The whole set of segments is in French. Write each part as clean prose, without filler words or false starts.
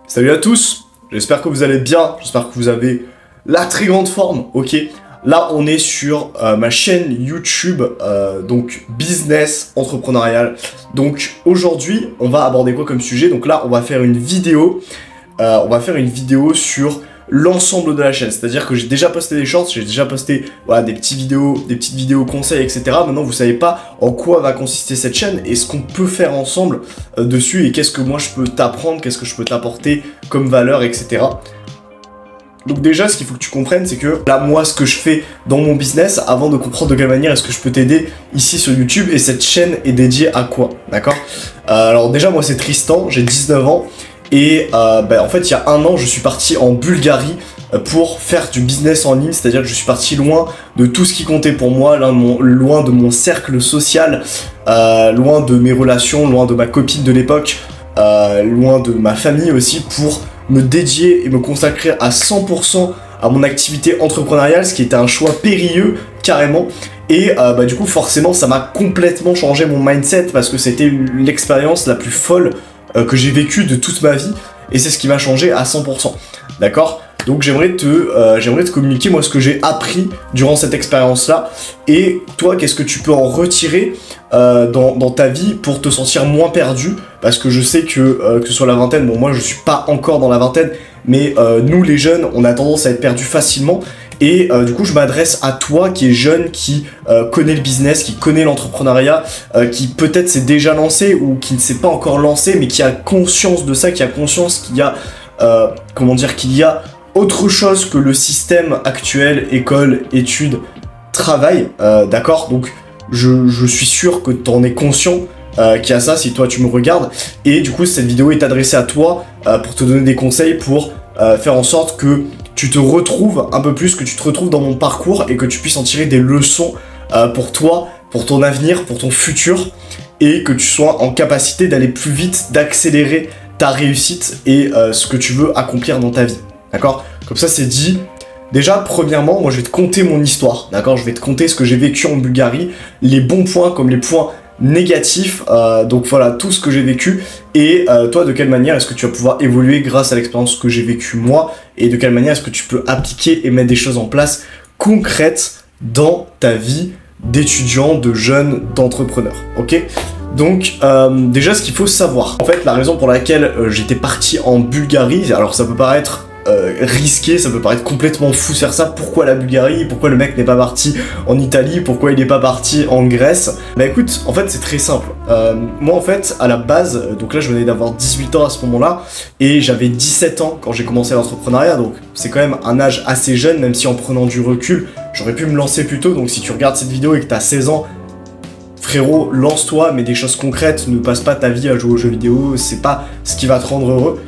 Salut à tous, j'espère que vous allez bien, j'espère que vous avez la très grande forme, ok. Là on est sur ma chaîne YouTube, donc business entrepreneurial. Donc aujourd'hui on va aborder quoi comme sujet? Donc là on va faire une vidéo, sur l'ensemble de la chaîne, c'est-à-dire que j'ai déjà posté des shorts, j'ai déjà posté voilà, des petites vidéos conseils, etc. Maintenant vous savez pas en quoi va consister cette chaîne et ce qu'on peut faire ensemble dessus et qu'est-ce que moi je peux t'apprendre, qu'est-ce que je peux t'apporter comme valeur, etc. Donc déjà, ce qu'il faut que tu comprennes, c'est que là, moi, ce que je fais dans mon business, avant de comprendre de quelle manière est-ce que je peux t'aider ici sur YouTube, et cette chaîne est dédiée à quoi, d'accord? Alors déjà, moi, c'est Tristan, j'ai 19 ans, et en fait, il y a un an, je suis parti en Bulgarie pour faire du business en ligne, c'est-à-dire que je suis parti loin de tout ce qui comptait pour moi, loin de mon cercle social, loin de mes relations, loin de ma copine de l'époque, loin de ma famille aussi, pour me dédier et me consacrer à 100% à mon activité entrepreneuriale, ce qui était un choix périlleux carrément. Et du coup forcément ça m'a complètement changé mon mindset parce que c'était l'expérience la plus folle que j'ai vécue de toute ma vie et c'est ce qui m'a changé à 100%. D'accord? Donc j'aimerais te communiquer moi ce que j'ai appris durant cette expérience-là et toi qu'est-ce que tu peux en retirer dans ta vie pour te sentir moins perdu, parce que je sais que ce soit la vingtaine, bon moi je suis pas encore dans la vingtaine, mais nous les jeunes on a tendance à être perdus facilement et du coup je m'adresse à toi qui est jeune, qui connaît le business, qui connaît l'entrepreneuriat, qui peut-être s'est déjà lancé ou qui ne s'est pas encore lancé mais qui a conscience de ça, qui a conscience qu'il y a qu'il y a autre chose que le système actuel, école, études, travail, d'accord? Donc je suis sûr que tu en es conscient qu'il y a ça si toi tu me regardes, et du coup cette vidéo est adressée à toi pour te donner des conseils pour faire en sorte que tu te retrouves un peu plus, que tu te retrouves dans mon parcours et que tu puisses en tirer des leçons pour toi, pour ton avenir, pour ton futur, et que tu sois en capacité d'aller plus vite, d'accélérer ta réussite et ce que tu veux accomplir dans ta vie. D'accord? Comme ça, c'est dit. Déjà, premièrement, moi, je vais te conter mon histoire. D'accord? Je vais te conter ce que j'ai vécu en Bulgarie, les bons points comme les points négatifs. Donc voilà, tout ce que j'ai vécu. Et toi, de quelle manière est-ce que tu vas pouvoir évoluer grâce à l'expérience que j'ai vécue moi? Et de quelle manière est-ce que tu peux appliquer et mettre des choses en place concrètes dans ta vie d'étudiant, de jeune, d'entrepreneur. Ok? Donc déjà ce qu'il faut savoir, en fait la raison pour laquelle j'étais parti en Bulgarie, alors ça peut paraître risqué, ça peut paraître complètement fou de faire ça, pourquoi la Bulgarie, pourquoi le mec n'est pas parti en Italie, pourquoi il n'est pas parti en Grèce? Bah écoute, en fait c'est très simple, moi en fait à la base, donc là je venais d'avoir 18 ans à ce moment là, et j'avais 17 ans quand j'ai commencé l'entrepreneuriat, donc c'est quand même un âge assez jeune, même si en prenant du recul, j'aurais pu me lancer plus tôt, donc si tu regardes cette vidéo et que tu as 16 ans, frérot, lance-toi, mais des choses concrètes, ne passe pas ta vie à jouer aux jeux vidéo, c'est pas ce qui va te rendre heureux.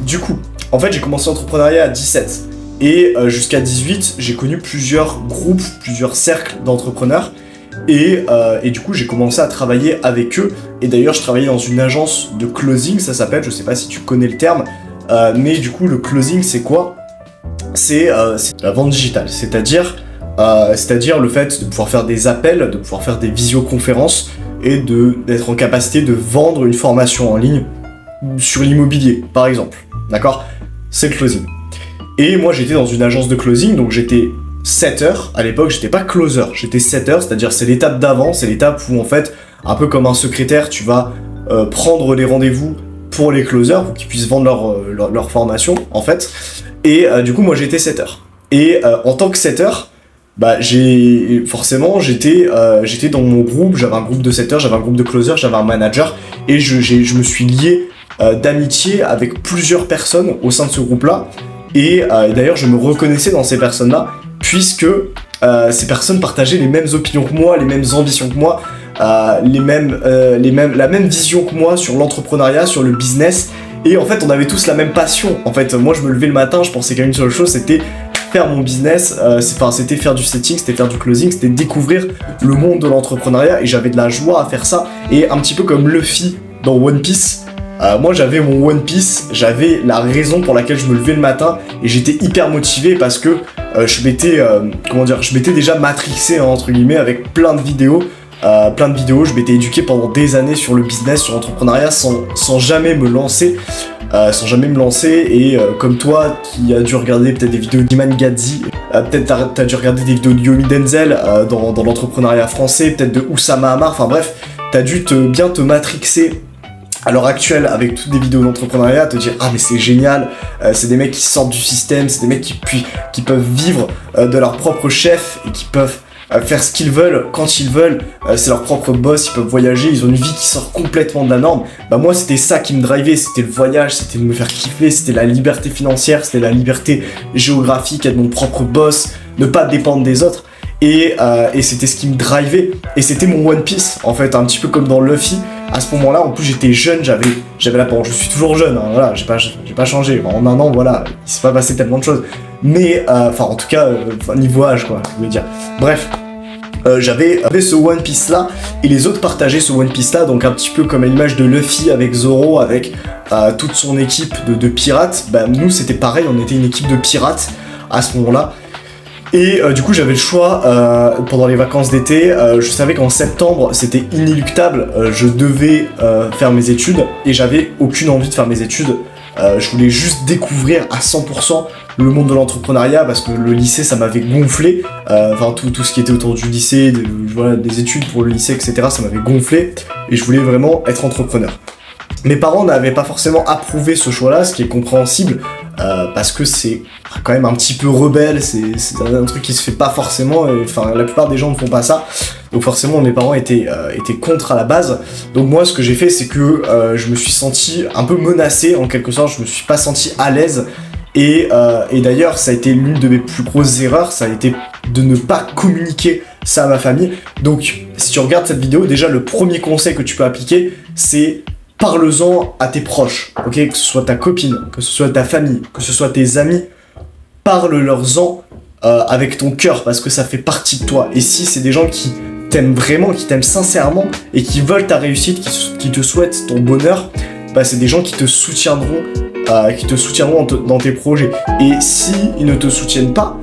Du coup, en fait, j'ai commencé l'entrepreneuriat à 17, et jusqu'à 18, j'ai connu plusieurs groupes, plusieurs cercles d'entrepreneurs, et du coup, j'ai commencé à travailler avec eux, et d'ailleurs, je travaillais dans une agence de closing, ça s'appelle, je sais pas si tu connais le terme, mais du coup, le closing, c'est quoi? C'est la vente digitale, c'est-à-dire le fait de pouvoir faire des appels, de pouvoir faire des visioconférences et d'être en capacité de vendre une formation en ligne sur l'immobilier, par exemple. D'accord? C'est le closing. Et moi, j'étais dans une agence de closing, donc j'étais setter. À l'époque, j'étais pas closer, j'étais setter, c'est-à-dire c'est l'étape d'avant, c'est l'étape où en fait, un peu comme un secrétaire, tu vas prendre les rendez-vous pour les closers, pour qu'ils puissent vendre leur formation, en fait. Et du coup, moi, j'étais setter. Et en tant que setter, j'étais dans mon groupe, j'avais un groupe de setters, j'avais un groupe de closers, j'avais un manager, et je me suis lié d'amitié avec plusieurs personnes au sein de ce groupe-là, et d'ailleurs je me reconnaissais dans ces personnes-là, puisque ces personnes partageaient les mêmes opinions que moi, les mêmes ambitions que moi, la même vision que moi sur l'entrepreneuriat, sur le business, et en fait on avait tous la même passion. En fait, moi je me levais le matin, je pensais qu'à une seule chose, c'était faire mon business, c'était faire du setting, c'était faire du closing, c'était découvrir le monde de l'entrepreneuriat, et j'avais de la joie à faire ça. Et un petit peu comme Luffy dans One Piece, moi j'avais mon One Piece, j'avais la raison pour laquelle je me levais le matin, et j'étais hyper motivé parce que je m'étais déjà matrixé entre guillemets avec plein de vidéos, je m'étais éduqué pendant des années sur le business, sur l'entrepreneuriat sans jamais me lancer. sans jamais me lancer, et comme toi qui as dû regarder peut-être des vidéos d'Iman Gadzi, peut-être t'as dû regarder des vidéos de Yomi Denzel dans l'entrepreneuriat français, peut-être de Oussama Hamar, enfin bref, t'as dû bien te matrixer à l'heure actuelle avec toutes des vidéos d'entrepreneuriat, te dire ah mais c'est génial, c'est des mecs qui sortent du système, c'est des mecs qui peuvent vivre de leur propre chef et qui peuvent faire ce qu'ils veulent, quand ils veulent, c'est leur propre boss, ils peuvent voyager, ils ont une vie qui sort complètement de la norme. Bah moi c'était ça qui me drivait, c'était le voyage, c'était de me faire kiffer, c'était la liberté financière, c'était la liberté géographique, être mon propre boss, ne pas dépendre des autres. Et c'était ce qui me drivait, et c'était mon One Piece en fait, un petit peu comme dans Luffy. À ce moment-là, en plus j'étais jeune, j'avais la parole, je suis toujours jeune, hein, voilà, j'ai pas changé, en un an, voilà, il s'est pas passé tellement de choses. Mais, enfin en tout cas, niveau âge quoi, je voulais dire. Bref, j'avais ce One Piece là, et les autres partageaient ce One Piece là, donc un petit peu comme à l'image de Luffy avec Zoro, avec toute son équipe de pirates. Bah nous c'était pareil, on était une équipe de pirates à ce moment-là. Et du coup j'avais le choix pendant les vacances d'été, je savais qu'en septembre c'était inéluctable, je devais faire mes études, et j'avais aucune envie de faire mes études, je voulais juste découvrir à 100% le monde de l'entrepreneuriat, parce que le lycée ça m'avait gonflé, enfin tout ce qui était autour du lycée, voilà, des études pour le lycée etc, ça m'avait gonflé, et je voulais vraiment être entrepreneur. Mes parents n'avaient pas forcément approuvé ce choix-là, ce qui est compréhensible, parce que c'est quand même un petit peu rebelle, c'est un truc qui se fait pas forcément, et, enfin la plupart des gens ne font pas ça, donc forcément mes parents étaient contre à la base. Donc moi ce que j'ai fait c'est que je me suis senti un peu menacé en quelque sorte, je me suis pas senti à l'aise, et d'ailleurs ça a été l'une de mes plus grosses erreurs, ça a été de ne pas communiquer ça à ma famille. Donc si tu regardes cette vidéo, déjà le premier conseil que tu peux appliquer c'est: parle-en à tes proches, ok, que ce soit ta copine, que ce soit ta famille, que ce soit tes amis, parle-leur-en avec ton cœur, parce que ça fait partie de toi. Et si c'est des gens qui t'aiment vraiment, qui t'aiment sincèrement, et qui veulent ta réussite, qui te souhaitent ton bonheur, bah c'est des gens qui te soutiendront dans tes projets. Et si ils ne te soutiennent pas,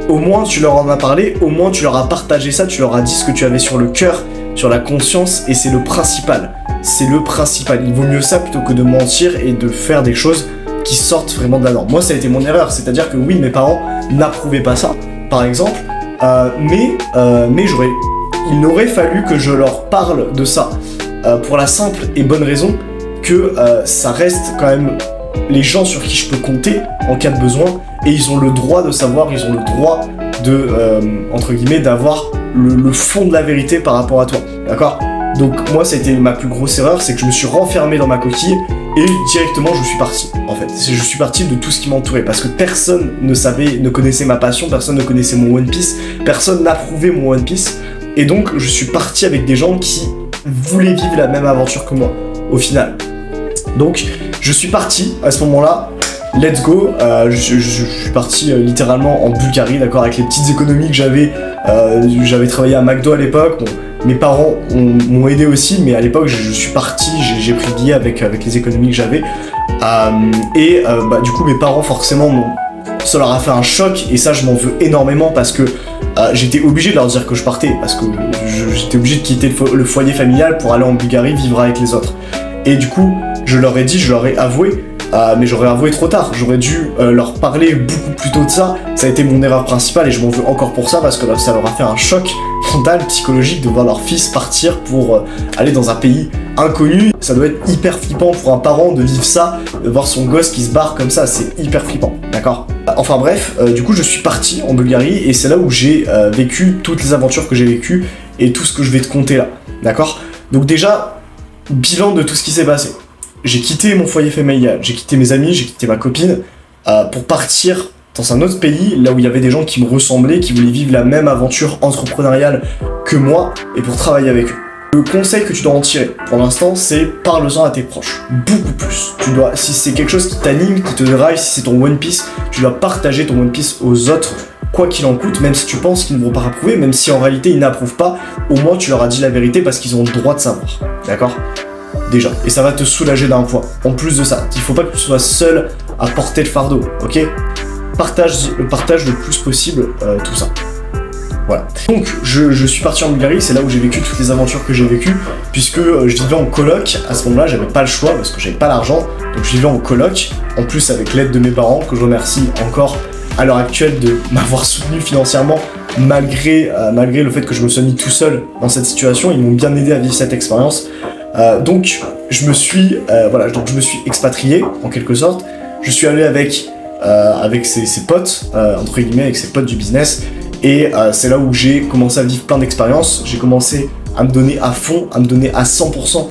au moins tu leur en as parlé, au moins tu leur as partagé ça, tu leur as dit ce que tu avais sur le cœur, sur la conscience, et c'est le principal. C'est le principal. Il vaut mieux ça plutôt que de mentir et de faire des choses qui sortent vraiment de la norme. Moi, ça a été mon erreur. C'est-à-dire que oui, mes parents n'approuvaient pas ça, par exemple, mais il n'aurait fallu que je leur parle de ça pour la simple et bonne raison que ça reste quand même les gens sur qui je peux compter en cas de besoin, et ils ont le droit de savoir, ils ont le droit de, entre guillemets, d'avoir le fond de la vérité par rapport à toi, d'accord? Donc moi ça a été ma plus grosse erreur, c'est que je me suis renfermé dans ma coquille et directement je suis parti en fait. Je suis parti de tout ce qui m'entourait, parce que personne ne connaissait ma passion, personne ne connaissait mon One Piece, personne n'approuvait mon One Piece, et donc je suis parti avec des gens qui voulaient vivre la même aventure que moi au final. Donc je suis parti à ce moment-là, let's go, je suis parti littéralement en Bulgarie, d'accord, avec les petites économies que j'avais travaillé à McDo à l'époque. Bon, mes parents m'ont aidé aussi, mais à l'époque je suis parti, j'ai pris le billet avec les économies que j'avais, bah, du coup mes parents forcément ça leur a fait un choc, et ça je m'en veux énormément, parce que j'étais obligé de leur dire que je partais, parce que j'étais obligé de quitter le foyer familial pour aller en Bulgarie vivre avec les autres. Et du coup je leur ai dit, je leur ai avoué, mais j'aurais avoué trop tard, j'aurais dû leur parler beaucoup plus tôt de ça. Ça a été mon erreur principale, et je m'en veux encore pour ça, parce que ça leur a fait un choc mental, psychologique, de voir leur fils partir pour aller dans un pays inconnu. Ça doit être hyper flippant pour un parent de vivre ça, de voir son gosse qui se barre comme ça, c'est hyper flippant, d'accord? Enfin bref, du coup je suis parti en Bulgarie, et c'est là où j'ai vécu toutes les aventures que j'ai vécues, et tout ce que je vais te conter là, d'accord? Donc déjà, bilan de tout ce qui s'est passé. J'ai quitté mon foyer familial, j'ai quitté mes amis, j'ai quitté ma copine pour partir dans un autre pays, là où il y avait des gens qui me ressemblaient, qui voulaient vivre la même aventure entrepreneuriale que moi, et pour travailler avec eux. Le conseil que tu dois en tirer pour l'instant, c'est parle-en à tes proches, beaucoup plus. Tu dois, si c'est quelque chose qui t'anime, qui te drive, si c'est ton One Piece, tu dois partager ton One Piece aux autres, quoi qu'il en coûte, même si tu penses qu'ils ne vont pas approuver, même si en réalité ils n'approuvent pas, au moins tu leur as dit la vérité, parce qu'ils ont le droit de savoir, d'accord? Déjà, et ça va te soulager d'un poids. En plus de ça, il faut pas que tu sois seul à porter le fardeau, ok? Partage le plus possible tout ça. Voilà. Donc je suis parti en Bulgarie, c'est là où j'ai vécu toutes les aventures que j'ai vécues, puisque je vivais en coloc. À ce moment-là, j'avais pas le choix parce que j'avais pas l'argent, donc je vivais en coloc, en plus avec l'aide de mes parents, que je remercie encore à l'heure actuelle de m'avoir soutenu financièrement, malgré le fait que je me sois mis tout seul dans cette situation. Ils m'ont bien aidé à vivre cette expérience. Donc je me suis expatrié en quelque sorte. Je suis allé avec ses potes, entre guillemets, avec ses potes du business. Et c'est là où j'ai commencé à vivre plein d'expériences. J'ai commencé à me donner à fond, à me donner à 100%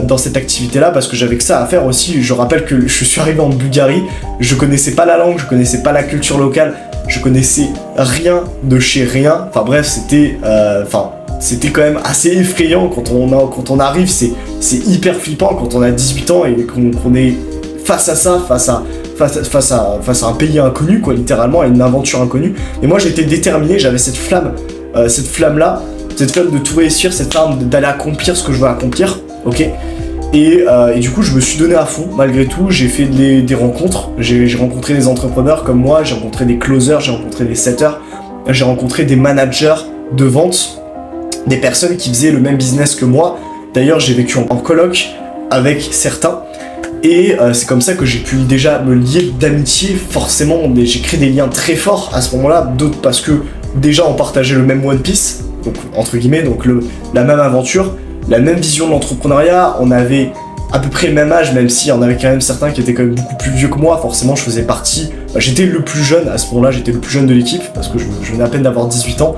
dans cette activité-là, parce que j'avais que ça à faire aussi. Je rappelle que je suis arrivé en Bulgarie, je connaissais pas la langue, je connaissais pas la culture locale, je connaissais rien de chez rien. Enfin bref, c'était quand même assez effrayant quand on arrive. C'est hyper flippant quand on a 18 ans et qu'on est face à ça, face à un pays inconnu, quoi, littéralement, à une aventure inconnue. Et moi, j'étais déterminé, j'avais cette flamme de tout réussir, cette flamme d'aller accomplir ce que je veux accomplir, ok. Et du coup, je me suis donné à fond, malgré tout. J'ai fait des rencontres, j'ai rencontré des entrepreneurs comme moi, j'ai rencontré des closers, j'ai rencontré des setters, j'ai rencontré des managers de vente, des personnes qui faisaient le même business que moi. D'ailleurs, j'ai vécu en coloc avec certains. Et c'est comme ça que j'ai pu déjà me lier d'amitié, forcément. J'ai créé des liens très forts à ce moment-là, d'autres parce que déjà on partageait le même One Piece, donc entre guillemets, donc la même aventure, la même vision de l'entrepreneuriat. On avait à peu près le même âge, même s'il y en avait quand même certains qui étaient quand même beaucoup plus vieux que moi. Forcément, je faisais partie, j'étais le plus jeune à ce moment-là, j'étais le plus jeune de l'équipe, parce que je venais à peine d'avoir 18 ans.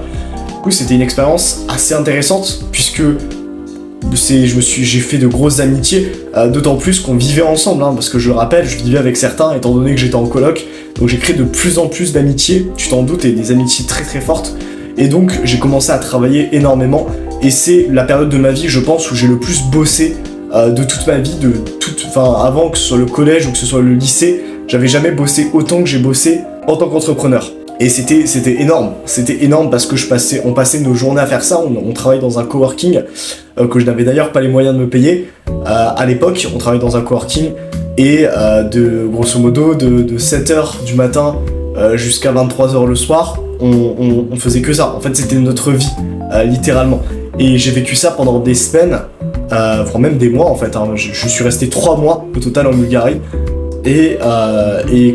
Du coup, c'était une expérience assez intéressante, puisque j'ai fait de grosses amitiés, d'autant plus qu'on vivait ensemble, hein, parce que je le rappelle, je vivais avec certains étant donné que j'étais en coloc, donc j'ai créé de plus en plus d'amitiés, tu t'en doutes, et des amitiés très très fortes, et donc j'ai commencé à travailler énormément, et c'est la période de ma vie, je pense, où j'ai le plus bossé de toute ma vie, avant que ce soit le collège ou que ce soit le lycée, j'avais jamais bossé autant que j'ai bossé en tant qu'entrepreneur. Et c'était énorme parce que on passait nos journées à faire ça. On travaillait dans un coworking que je n'avais d'ailleurs pas les moyens de me payer à l'époque. On travaillait dans un coworking et grosso modo de 7h du matin jusqu'à 23h le soir, on faisait que ça. En fait, c'était notre vie, littéralement. Et j'ai vécu ça pendant des semaines, voire même des mois en fait, hein. Je suis resté 3 mois au total en Bulgarie. Et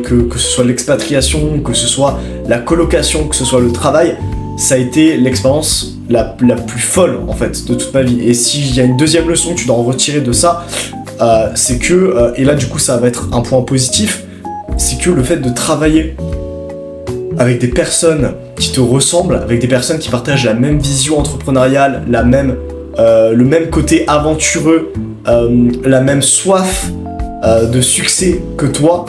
que ce soit l'expatriation, que ce soit la colocation, que ce soit le travail, ça a été l'expérience la plus folle en fait de toute ma vie. Et s'il y a une deuxième leçon que tu dois en retirer de ça, c'est que, et là du coup ça va être un point positif, c'est que le fait de travailler avec des personnes qui te ressemblent, avec des personnes qui partagent la même vision entrepreneuriale, le même côté aventureux, la même soif de succès que toi,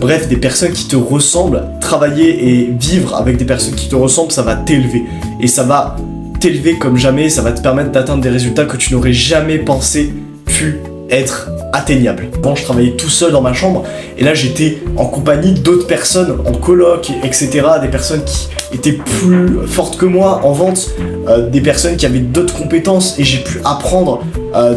bref, des personnes qui te ressemblent, travailler et vivre avec des personnes qui te ressemblent, ça va t'élever. Et ça va t'élever comme jamais, ça va te permettre d'atteindre des résultats que tu n'aurais jamais pensé pu être atteignables. Avant, je travaillais tout seul dans ma chambre, et là j'étais en compagnie d'autres personnes, en coloc, etc. Des personnes qui étaient plus fortes que moi en vente, des personnes qui avaient d'autres compétences, et j'ai pu apprendre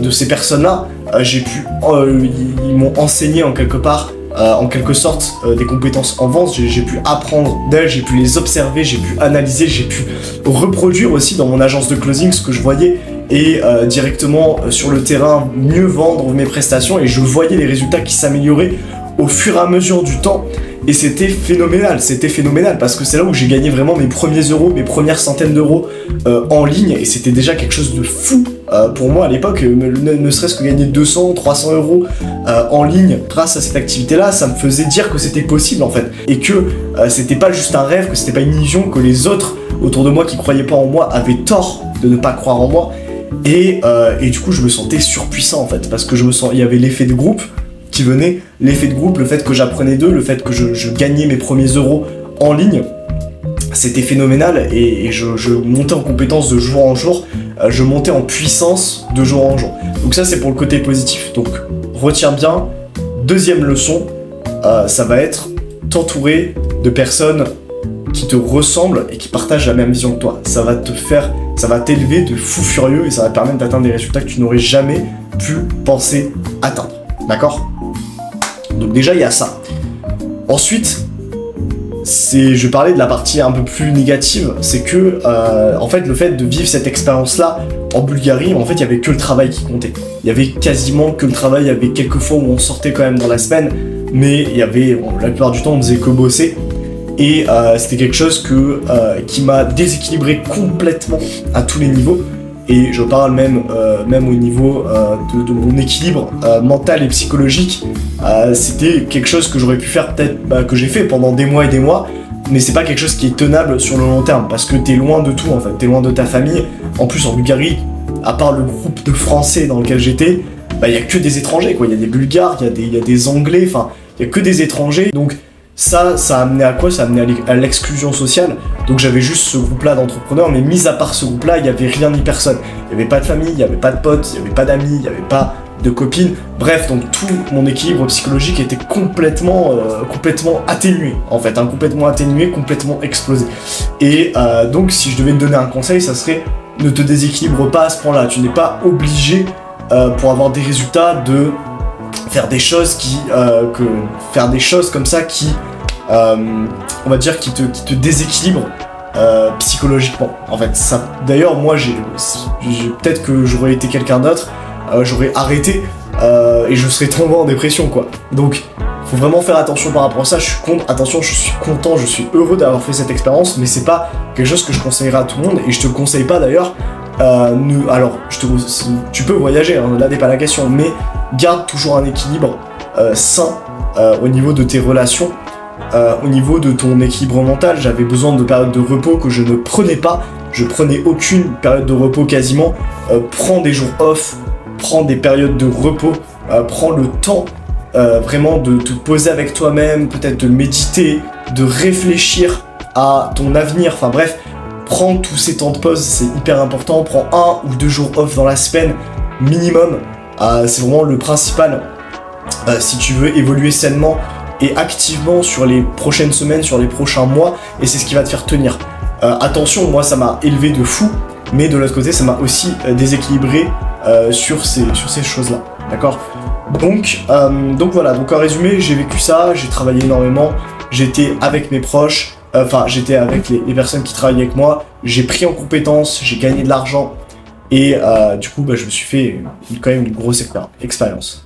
de ces personnes-là. Ils m'ont enseigné en quelque sorte des compétences en vente. J'ai pu apprendre d'elles, j'ai pu les observer, j'ai pu analyser, j'ai pu reproduire aussi dans mon agence de closing ce que je voyais, et directement sur le terrain mieux vendre mes prestations, et je voyais les résultats qui s'amélioraient au fur et à mesure du temps. Et c'était phénoménal parce que c'est là où j'ai gagné vraiment mes premiers euros, mes premières centaines d'euros en ligne, et c'était déjà quelque chose de fou pour moi à l'époque, ne serait-ce que gagner 200, 300 euros en ligne grâce à cette activité-là, ça me faisait dire que c'était possible en fait, et que c'était pas juste un rêve, que c'était pas une illusion, que les autres autour de moi qui croyaient pas en moi avaient tort de ne pas croire en moi, et du coup je me sentais surpuissant en fait, parce que il y avait l'effet de groupe qui venait, l'effet de groupe, le fait que j'apprenais d'eux, le fait que je gagnais mes premiers euros en ligne, c'était phénoménal, et je montais en compétence de jour en jour, je montais en puissance de jour en jour. Donc ça c'est pour le côté positif, donc retiens bien, deuxième leçon, ça va être t'entourer de personnes qui te ressemblent et qui partagent la même vision que toi. Ça va t'élever de fou furieux, et ça va te permettre d'atteindre des résultats que tu n'aurais jamais pu penser atteindre, d'accord ? Donc déjà il y a ça. Ensuite, je parlais de la partie un peu plus négative, c'est que en fait le fait de vivre cette expérience-là en Bulgarie, en fait il y avait que le travail qui comptait. Il y avait quasiment que le travail, il y avait quelques fois où on sortait quand même dans la semaine, mais il y avait, la plupart du temps on faisait que bosser. Et c'était quelque chose qui m'a déséquilibré complètement à tous les niveaux. Et je parle même au niveau de mon équilibre mental et psychologique. C'était quelque chose que j'aurais pu faire peut-être, que j'ai fait pendant des mois et des mois, mais c'est pas quelque chose qui est tenable sur le long terme, parce que t'es loin de tout en fait, t'es loin de ta famille. En plus en Bulgarie, à part le groupe de Français dans lequel j'étais, y a que des étrangers quoi, il y a des Bulgares, il y a des Anglais, enfin, il y a que des étrangers, donc ça a amené à quoi? Ça a amené à l'exclusion sociale. Donc j'avais juste ce groupe-là d'entrepreneurs, mais mis à part ce groupe-là, il n'y avait rien ni personne. Il n'y avait pas de famille, il n'y avait pas de potes, il n'y avait pas d'amis, il n'y avait pas de copines. Bref, donc tout mon équilibre psychologique était complètement atténué, en fait, hein, complètement atténué, complètement explosé. Et donc si je devais me donner un conseil, ça serait ne te déséquilibre pas à ce point-là. Tu n'es pas obligé, pour avoir des résultats, de faire des choses comme ça qui on va dire qui te déséquilibrent psychologiquement. En fait, ça. D'ailleurs, moi, peut-être que j'aurais été quelqu'un d'autre, j'aurais arrêté et je serais tombé en dépression, quoi. Donc, faut vraiment faire attention par rapport à ça. Je suis content, je suis heureux d'avoir fait cette expérience, mais c'est pas quelque chose que je conseillerais à tout le monde et je te le conseille pas d'ailleurs. Alors, tu peux voyager, hein, là n'est pas la question, mais garde toujours un équilibre sain au niveau de tes relations, au niveau de ton équilibre mental. J'avais besoin de périodes de repos que je ne prenais pas, je prenais aucune période de repos quasiment. Prends des jours off, prends des périodes de repos, prends le temps vraiment de te poser avec toi-même, peut-être de méditer, de réfléchir à ton avenir, enfin bref. Prends tous ces temps de pause, c'est hyper important. Prends 1 ou 2 jours off dans la semaine, minimum. C'est vraiment le principal si tu veux évoluer sainement et activement sur les prochaines semaines, sur les prochains mois. Et c'est ce qui va te faire tenir. Attention, moi ça m'a élevé de fou, mais de l'autre côté ça m'a aussi déséquilibré sur ces choses-là. D'accord ? Donc voilà, donc en résumé, j'ai vécu ça, j'ai travaillé énormément, j'étais avec mes proches. Enfin, j'étais avec les personnes qui travaillaient avec moi, j'ai pris en compétences, j'ai gagné de l'argent et du coup, je me suis fait quand même une grosse expérience.